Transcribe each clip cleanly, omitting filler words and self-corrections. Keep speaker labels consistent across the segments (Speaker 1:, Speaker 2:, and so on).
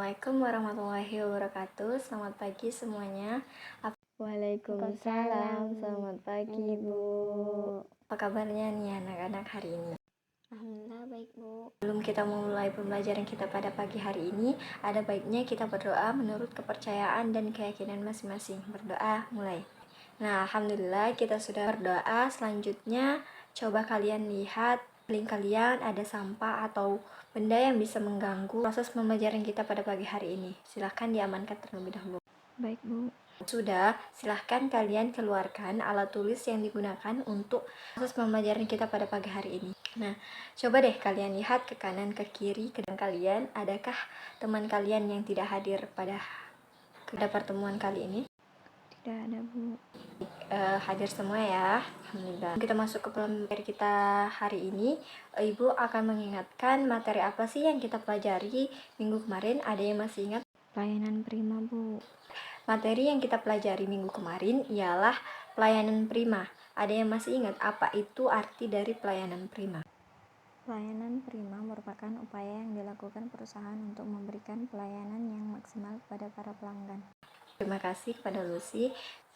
Speaker 1: Assalamualaikum warahmatullahi wabarakatuh. Selamat pagi semuanya.
Speaker 2: Waalaikumsalam, selamat pagi Bu.
Speaker 1: Apa kabarnya nih anak-anak hari ini?
Speaker 2: Alhamdulillah baik Bu.
Speaker 1: Sebelum kita memulai pembelajaran kita pada pagi hari ini, ada baiknya kita berdoa menurut kepercayaan dan keyakinan masing-masing. Berdoa mulai. Nah, alhamdulillah kita sudah berdoa. Selanjutnya, coba kalian lihat link kalian ada sampah atau benda yang bisa mengganggu proses pembelajaran kita pada pagi hari ini. Silahkan diamankan terlebih dahulu.
Speaker 2: Baik Bu.
Speaker 1: Sudah, silahkan kalian keluarkan alat tulis yang digunakan untuk proses pembelajaran kita pada pagi hari ini. Nah, coba deh kalian lihat ke kanan, ke kiri, ke depan kalian. Adakah teman kalian yang tidak hadir pada pertemuan kali ini?
Speaker 2: Tidak ada Bu.
Speaker 1: Hadir semua ya, alhamdulillah. Kita masuk ke materi kita hari ini. Ibu akan mengingatkan materi apa sih yang kita pelajari minggu kemarin. Ada yang masih ingat?
Speaker 2: Pelayanan prima Bu.
Speaker 1: Materi yang kita pelajari minggu kemarin ialah pelayanan prima. Ada yang masih ingat apa itu arti dari pelayanan prima?
Speaker 2: Pelayanan prima merupakan upaya yang dilakukan perusahaan untuk memberikan pelayanan yang maksimal kepada para pelanggan.
Speaker 1: Terima kasih kepada Lucy.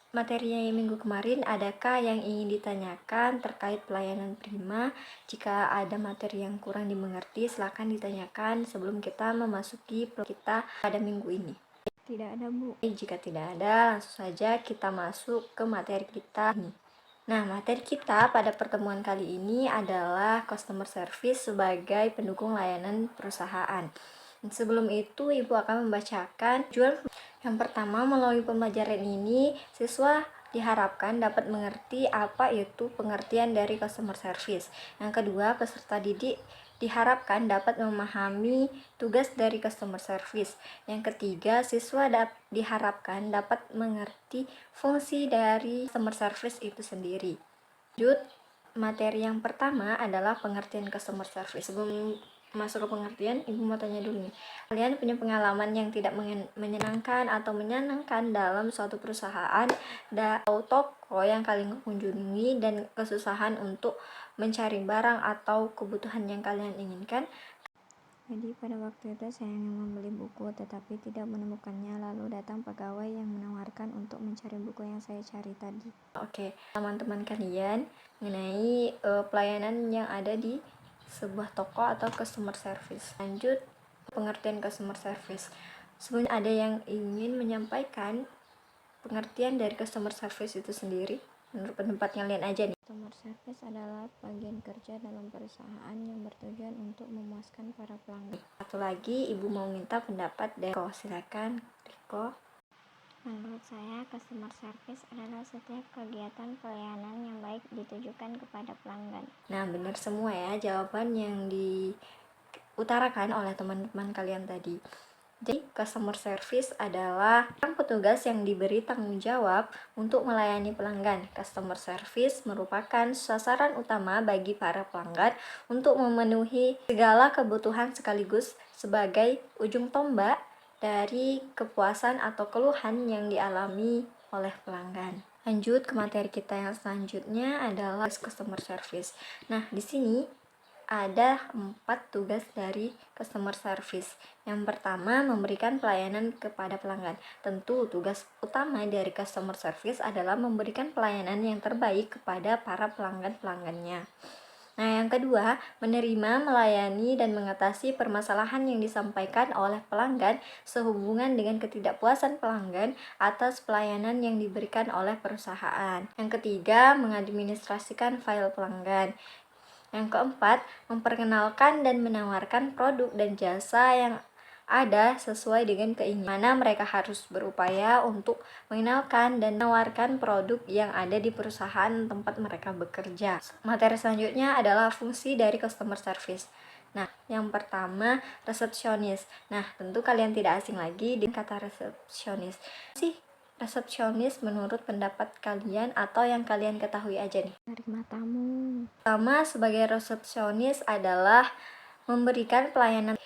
Speaker 1: Materinya minggu kemarin, adakah yang ingin ditanyakan terkait pelayanan prima? Jika ada materi yang kurang dimengerti, silakan ditanyakan sebelum kita memasuki kita pada minggu ini.
Speaker 2: Tidak ada Bu.
Speaker 1: Jika tidak ada, langsung saja kita masuk ke materi kita ini. Nah, materi kita pada pertemuan kali ini adalah customer service sebagai pendukung layanan perusahaan. Sebelum itu, Ibu akan membacakan tujuan. Yang pertama, melalui pembelajaran ini, siswa diharapkan dapat mengerti apa itu pengertian dari customer service. Yang kedua, peserta didik diharapkan dapat memahami tugas dari customer service. Yang ketiga, siswa diharapkan dapat mengerti fungsi dari customer service itu sendiri. Lanjut, materi yang pertama adalah pengertian customer service. Sebelum masuk ke pengertian, Ibu mau tanya dulu nih. Kalian punya pengalaman yang tidak menyenangkan atau menyenangkan dalam suatu perusahaan atau toko yang kalian kunjungi dan kesusahan untuk mencari barang atau kebutuhan yang kalian inginkan?
Speaker 2: Jadi pada waktu itu saya ingin membeli buku tetapi tidak menemukannya, lalu datang pegawai yang menawarkan untuk mencari buku yang saya cari tadi.
Speaker 1: Oke, teman-teman kalian mengenai pelayanan yang ada di sebuah toko atau customer service. Lanjut, pengertian customer service. Sebenarnya ada yang ingin menyampaikan pengertian dari customer service itu sendiri? Menurut pendapat kalian aja nih.
Speaker 2: Customer service adalah bagian kerja dalam perusahaan yang bertujuan untuk memuaskan para pelanggan.
Speaker 1: Satu lagi, Ibu mau minta pendapat dari Riko. Silakan, Riko.
Speaker 2: Menurut saya, customer service adalah setiap kegiatan pelayanan yang baik ditujukan kepada pelanggan.
Speaker 1: Nah, benar semua ya jawaban yang diutarakan oleh teman-teman kalian tadi. Jadi, customer service adalah petugas yang diberi tanggung jawab untuk melayani pelanggan. Customer service merupakan sasaran utama bagi para pelanggan untuk memenuhi segala kebutuhan sekaligus sebagai ujung tombak dari kepuasan atau keluhan yang dialami oleh pelanggan. Lanjut ke materi kita yang selanjutnya adalah customer service. Nah, di sini ada 4 tugas dari customer service. Yang pertama, memberikan pelayanan kepada pelanggan. Tentu tugas utama dari customer service adalah memberikan pelayanan yang terbaik kepada para pelanggan-pelanggannya. Nah, yang kedua, menerima, melayani, dan mengatasi permasalahan yang disampaikan oleh pelanggan sehubungan dengan ketidakpuasan pelanggan atas pelayanan yang diberikan oleh perusahaan. Yang ketiga, mengadministrasikan file pelanggan. Yang keempat, memperkenalkan dan menawarkan produk dan jasa yang ada sesuai dengan keinginan. Mereka harus berupaya untuk mengenalkan dan menawarkan produk yang ada di perusahaan tempat mereka bekerja. Materi selanjutnya adalah fungsi dari customer service. Nah, yang pertama, resepsionis. Nah, tentu kalian tidak asing lagi dengan kata resepsionis. Resepsionis menurut pendapat kalian atau yang kalian ketahui aja nih?
Speaker 2: Menerima tamu.
Speaker 1: Pertama, sebagai resepsionis adalah memberikan pelayanan.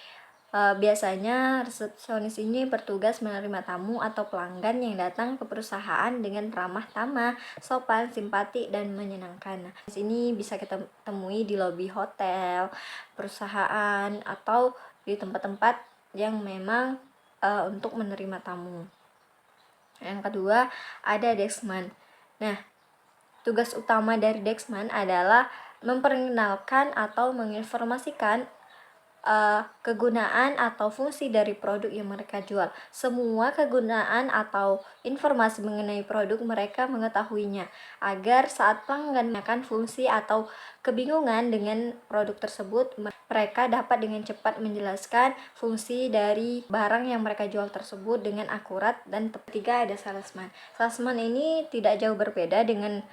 Speaker 1: Biasanya resepsionis ini bertugas menerima tamu atau pelanggan yang datang ke perusahaan dengan ramah tamah, sopan, simpatik, dan menyenangkan. Nah, di sini bisa kita temui di lobi hotel, perusahaan, atau di tempat-tempat yang memang untuk menerima tamu. Yang kedua ada Deskman. Nah, tugas utama dari Deskman adalah memperkenalkan atau menginformasikan kegunaan atau fungsi dari produk yang mereka jual. Semua kegunaan atau informasi mengenai produk mereka mengetahuinya, agar saat pelanggan akan fungsi atau kebingungan dengan produk tersebut, mereka dapat dengan cepat menjelaskan fungsi dari barang yang mereka jual tersebut dengan akurat. Dan ketiga ada salesman. Salesman ini tidak jauh berbeda dengan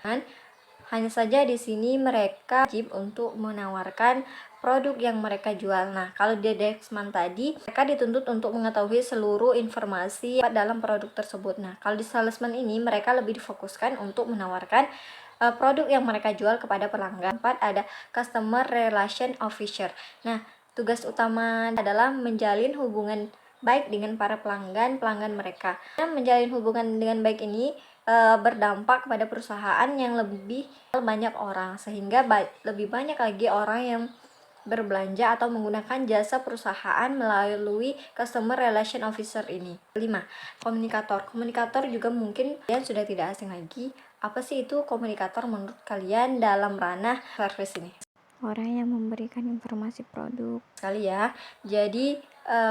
Speaker 1: hanya saja di sini mereka wajib untuk menawarkan produk yang mereka jual. Nah, kalau di Deskman tadi, mereka dituntut untuk mengetahui seluruh informasi dalam produk tersebut. Nah, kalau di salesman ini, mereka lebih difokuskan untuk menawarkan produk yang mereka jual kepada pelanggan. 4 ada Customer Relation Officer. Nah, tugas utama adalah menjalin hubungan baik dengan para pelanggan mereka. Nah, menjalin hubungan dengan baik ini berdampak kepada perusahaan yang lebih banyak orang, sehingga lebih banyak lagi orang yang berbelanja atau menggunakan jasa perusahaan melalui Customer Relation Officer ini. 5. Komunikator. Komunikator juga mungkin kalian sudah tidak asing lagi. Apa sih itu komunikator menurut kalian dalam ranah service ini?
Speaker 2: Orang yang memberikan informasi produk.
Speaker 1: Sekali ya. Jadi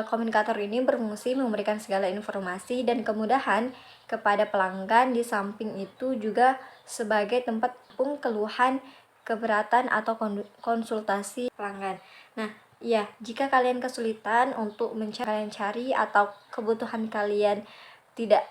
Speaker 1: komunikator ini berfungsi memberikan segala informasi dan kemudahan kepada pelanggan. Di samping itu juga sebagai tempat keluhan, keberatan atau konsultasi pelanggan. Nah, ya, jika kalian kesulitan untuk mencari atau kebutuhan kalian tidak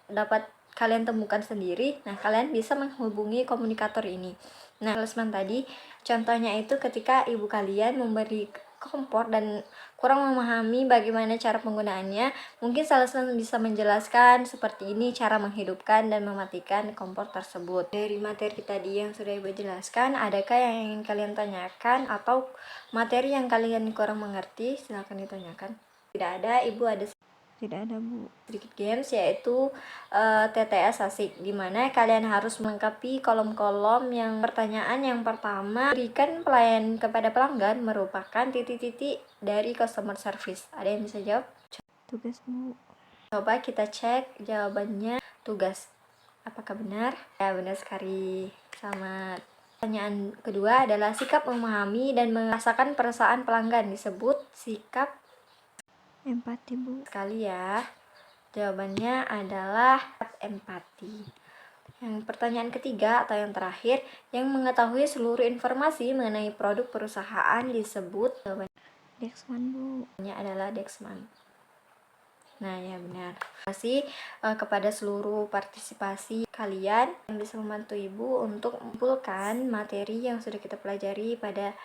Speaker 1: dapat kalian temukan sendiri, nah kalian bisa menghubungi komunikator ini. Nah, salesman tadi contohnya itu ketika ibu kalian memberi kompor dan kurang memahami bagaimana cara penggunaannya, mungkin salesman bisa menjelaskan seperti ini cara menghidupkan dan mematikan kompor tersebut. Dari materi tadi yang sudah ibu jelaskan, adakah yang ingin kalian tanyakan atau materi yang kalian kurang mengerti? Silahkan ditanyakan. Tidak ada, ibu ada
Speaker 2: Tidak ada, Bu.
Speaker 1: sedikit games, yaitu TTS asik, dimana kalian harus melengkapi kolom-kolom. Yang pertanyaan yang pertama, berikan pelayanan kepada pelanggan merupakan titik-titik dari customer service. Ada yang bisa jawab?
Speaker 2: Tugas, Bu.
Speaker 1: Coba kita cek jawabannya. Tugas, apakah benar? Ya, benar sekali. Selamat. Pertanyaan kedua adalah sikap memahami dan merasakan perasaan pelanggan disebut sikap
Speaker 2: Empati, Bu.
Speaker 1: sekali ya. Jawabannya adalah empati. Yang pertanyaan ketiga atau yang terakhir, yang mengetahui seluruh informasi mengenai produk perusahaan disebut. Jawabannya
Speaker 2: Deskman, Bu.
Speaker 1: adalah Deskman. Nah, ya benar. Terima kasih kepada seluruh partisipasi kalian yang bisa membantu ibu untuk mengumpulkan materi yang sudah kita pelajari pada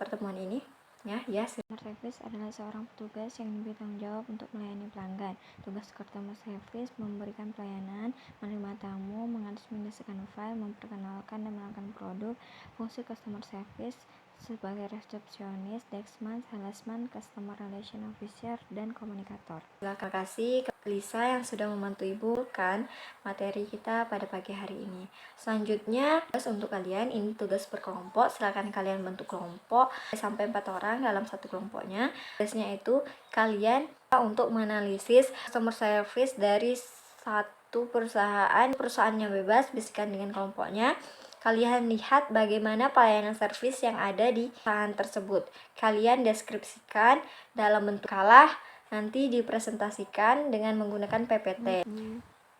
Speaker 1: pertemuan ini. Ya.
Speaker 2: Customer service adalah seorang petugas yang diberi tanggung jawab untuk melayani pelanggan. Tugas customer service memberikan pelayanan, menerima tamu, mengadministrasikan file, memperkenalkan dan melakukan produk. Fungsi customer service sebagai resepsionis, deskman, salesman, customer relation officer, dan komunikator.
Speaker 1: Terima kasih ke Lisa yang sudah membantu ibu kan materi kita pada pagi hari ini. Selanjutnya, tugas untuk kalian ini tugas berkelompok. Silakan kalian bentuk kelompok sampai 4 orang dalam satu kelompoknya. Tugasnya itu kalian untuk menganalisis customer service dari satu perusahaan yang bebas, bisikan dengan kelompoknya. Kalian lihat bagaimana pelayanan servis yang ada di perusahaan tersebut. Kalian deskripsikan dalam bentuk kalah, nanti dipresentasikan dengan menggunakan PPT.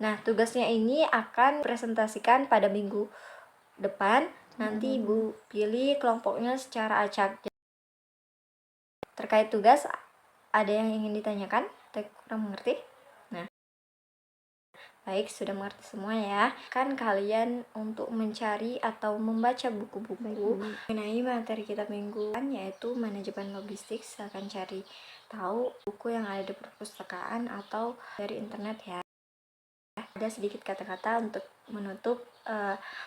Speaker 1: Nah, tugasnya ini akan presentasikan pada minggu depan. Nanti ibu pilih kelompoknya secara acak. Terkait tugas, ada yang ingin ditanyakan? Saya kurang mengerti. Nah, baik, sudah mengerti semua ya. Kan kalian untuk mencari atau membaca buku-buku mengenai materi kita mingguan, yaitu manajemen logistik. Silahkan cari tahu buku yang ada di perpustakaan atau dari internet ya. Ada sedikit kata-kata untuk menutup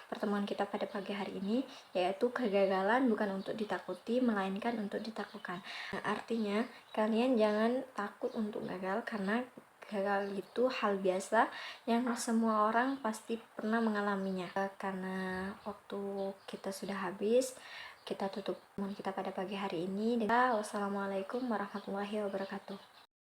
Speaker 1: pertemuan kita pada pagi hari ini, yaitu kegagalan bukan untuk ditakuti, melainkan untuk ditaklukkan. Nah, artinya kalian jangan takut untuk gagal, karena gagal itu hal biasa yang semua orang pasti pernah mengalaminya. Karena waktu kita sudah habis, kita tutup pertemuan kita pada pagi hari ini. Wassalamualaikum warahmatullahi wabarakatuh.